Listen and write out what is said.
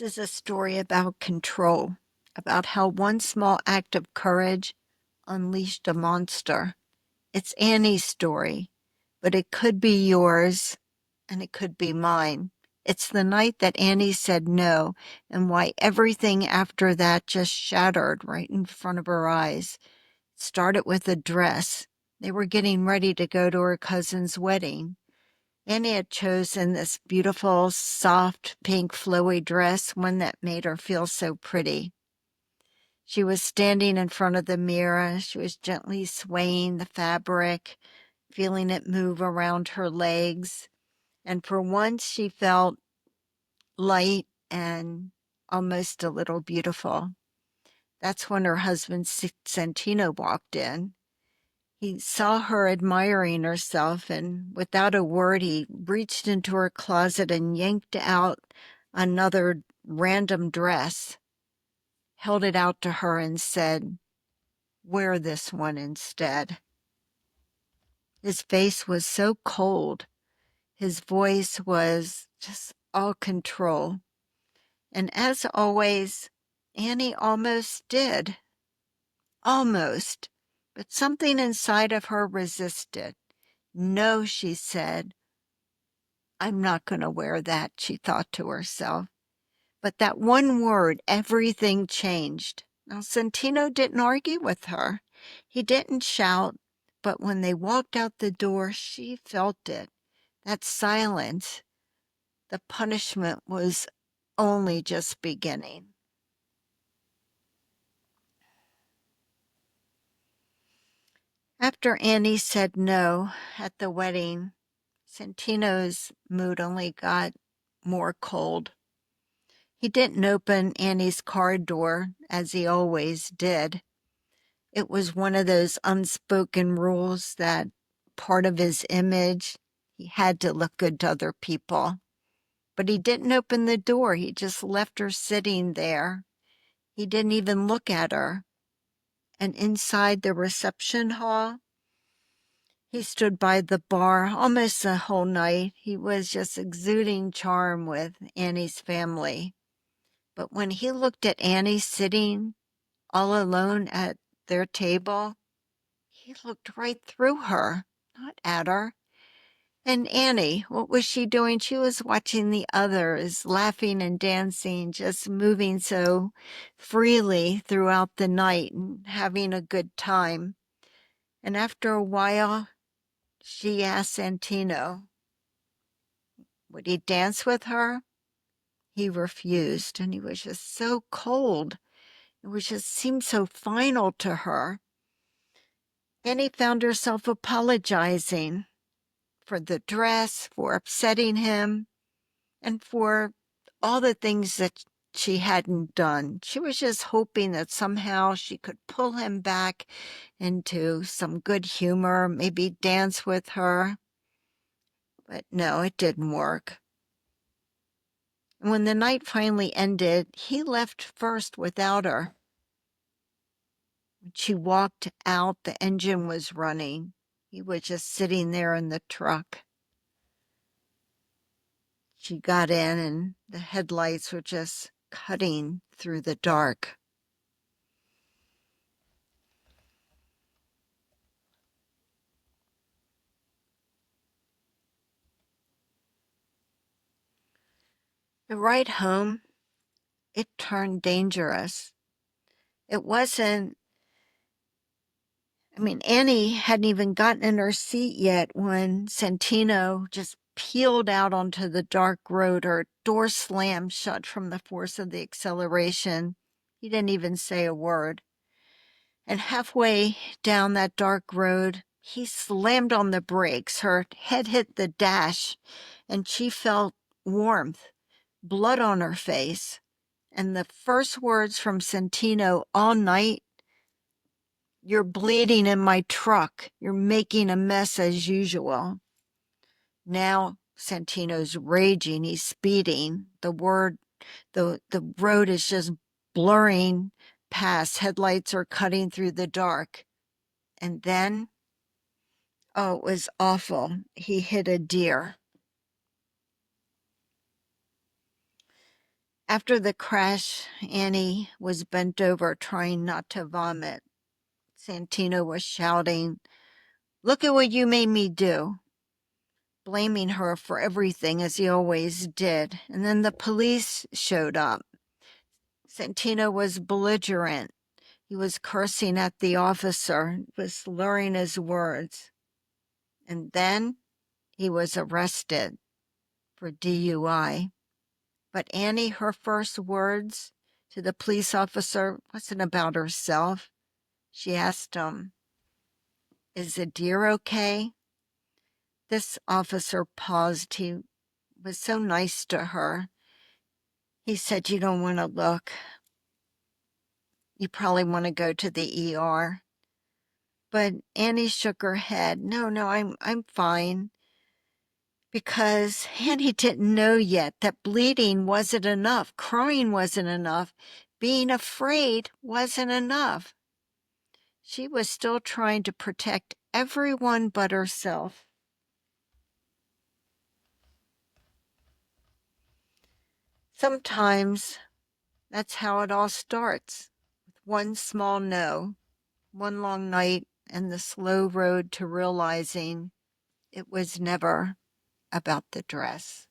This is a story about control, about how one small act of courage unleashed a monster. It's Annie's story, but it could be yours and it could be mine. It's the night that Annie said no and why everything after that just shattered right in front of her eyes. It started with a dress. They were getting ready to go to her cousin's wedding. Annie had chosen this beautiful, soft, pink, flowy dress, one that made her feel so pretty. She was standing in front of the mirror. She was gently swaying the fabric, feeling it move around her legs. And for once, she felt light and almost a little beautiful. That's when her husband, Santino, walked in. He saw her admiring herself, and without a word, he reached into her closet and yanked out another random dress, held it out to her, and said, "Wear this one instead." His face was so cold. His voice was just all control. And as always, Annie almost did. Almost. But something inside of her resisted. "No," she said. "I'm not going to wear that," she thought to herself. But that one word, everything changed. Now, Santino didn't argue with her. He didn't shout, but when they walked out the door, she felt it. That silence, the punishment was only just beginning. After Annie said no at the wedding, Santino's mood only got more cold. He didn't open Annie's car door as he always did. It was one of those unspoken rules that part of his image, he had to look good to other people. But he didn't open the door. He just left her sitting there. He didn't even look at her. And inside the reception hall, he stood by the bar almost the whole night. He was just exuding charm with Annie's family. But when he looked at Annie sitting all alone at their table, he looked right through her, not at her. And Annie, what was she doing? She was watching the others, laughing and dancing, just moving so freely throughout the night and having a good time. And after a while, she asked Santino, would he dance with her? He refused, and he was just so cold. It was just seemed so final to her. Annie found herself apologizing for the dress, for upsetting him, and for all the things that she hadn't done. She was just hoping that somehow she could pull him back into some good humor, maybe dance with her. But no, it didn't work. And when the night finally ended, he left first without her. When she walked out, the engine was running. He was just sitting there in the truck. She got in, and the headlights were just cutting through the dark. The ride home, it turned dangerous. It wasn't, Annie hadn't even gotten in her seat yet when Santino just peeled out onto the dark road. Her door slammed shut from the force of the acceleration. He didn't even say a word. And halfway down that dark road, he slammed on the brakes. Her head hit the dash, and she felt warmth, blood on her face. And the first words from Santino all night, "You're bleeding in my truck. You're making a mess as usual." Now Santino's raging. He's speeding. The road is just blurring past. Headlights are cutting through the dark. And then, oh, it was awful. He hit a deer. After the crash, Annie was bent over trying not to vomit. Santino was shouting, "Look at what you made me do," blaming her for everything as he always did. And then the police showed up. Santino was belligerent. He was cursing at the officer, was slurring his words. And then he was arrested for DUI. But Annie, her first words to the police officer wasn't about herself. She asked him, "Is the deer okay?" This officer paused. He was so nice to her. He said, "You don't want to look. You probably want to go to the ER." But Annie shook her head. No, I'm fine. Because Annie didn't know yet that bleeding wasn't enough. Crying wasn't enough. Being afraid wasn't enough. She was still trying to protect everyone but herself. Sometimes that's how it all starts. With one small no, one long night, and the slow road to realizing it was never about the dress.